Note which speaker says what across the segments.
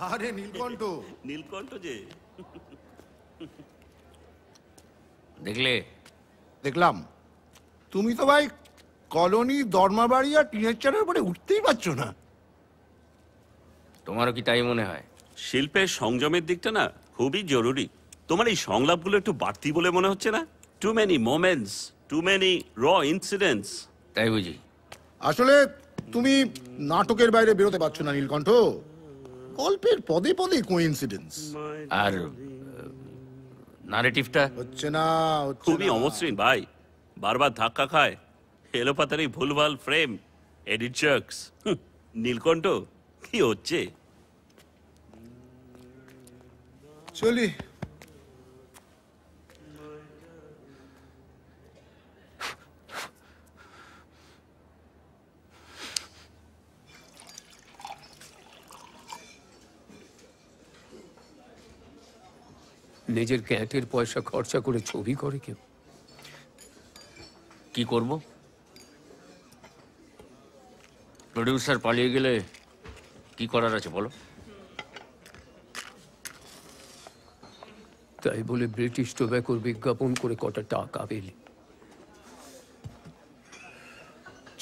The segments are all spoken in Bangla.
Speaker 1: আরে নীলকণ্ঠ।
Speaker 2: নীলকণ্ঠ যে
Speaker 3: দেখলে?
Speaker 1: দেখলাম। তুমি তো ভাই কলোনি, দরমাবাড়ি আর টিনের চালের উপরে উঠতেই পারছো না।
Speaker 3: তোমারও কি তাই মনে হয়?
Speaker 2: শিল্পের সংযমের দিকটা না খুবই জরুরি। তোমার এই সংলাপগুলো একটু বাড়তি বলে মনে হচ্ছে না? Too many moments, too many or incidents.
Speaker 3: তাই বুঝি?
Speaker 1: আসলে তুমি নাটকের বাইরে বেরোতে পারছো না নীলকণ্ঠ। গল্পের পদে পদে কোইন্সিডেন্স।
Speaker 3: আর নারেটিভটা
Speaker 1: হচ্ছে না।
Speaker 2: খুবই অমসৃণ ভাই, বারবার ধাক্কা খায়, এলোপাতারি ভুলভাল ফ্রেম, এডিট জার্কস। নীলকণ্ঠ কি হচ্ছে?
Speaker 1: চলি।
Speaker 4: নিজের ক্যাটের পয়সা খরচা করে ছবি করে কেউ।
Speaker 3: কি করব? প্রডিউসার পালিয়ে গেলে কি করার আছে বলো?
Speaker 4: তাই বলে ব্রিটিশ টোব্যাকোর বিজ্ঞাপন করে কটা টাকা পেলি,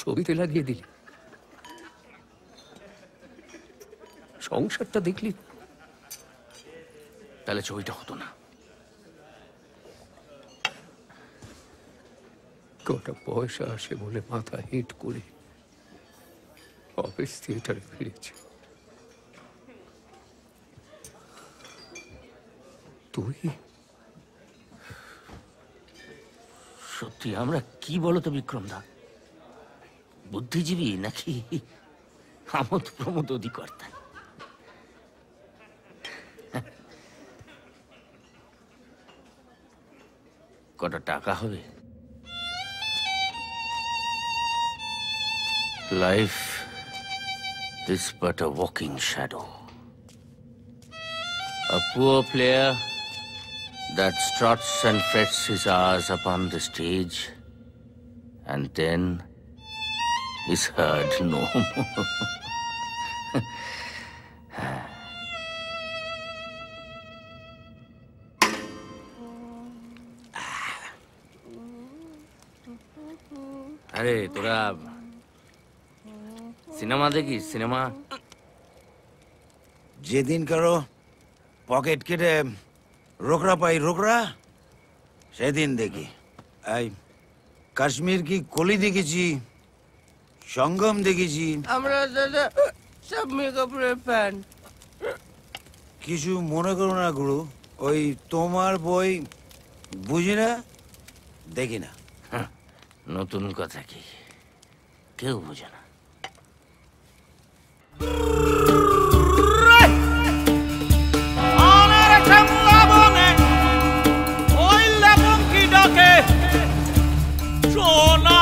Speaker 4: ছবিতে লাগিয়ে দিলি, সংসারটা দেখলি,
Speaker 3: তাহলে ছবিটা হতো না।
Speaker 4: কটা পয়সা আসে বলে মাথা হিট করে অফিস থিয়েটারে ফিরেছে। তুই
Speaker 3: সত্যি আমরা কি বলো তো বিক্রম দা, বুদ্ধিজীবী নাকি আমোদ প্রমোদ অধিকর্তা? কত টাকা হবে? Life is but a walking shadow, a poor player that struts and frets his hours upon the stage and then is heard no more. আরে তোরা সিনেমা দেখিস? সিনেমা
Speaker 5: যেদিন কারো পকেট কেটে রোকরা পাই রোকরা, সেদিন দেখি। এই কাশ্মীর কি কলি দেখেছি, সঙ্গম দেখেছি।
Speaker 6: আমরা দাদা সব মেকআপের ফ্যান।
Speaker 5: কিছু মনে করো না গুরু, ওই তোমার বই বুঝি না, দেখি না।
Speaker 3: নতুন কথা কি কেউ বোঝে না।
Speaker 7: সোনা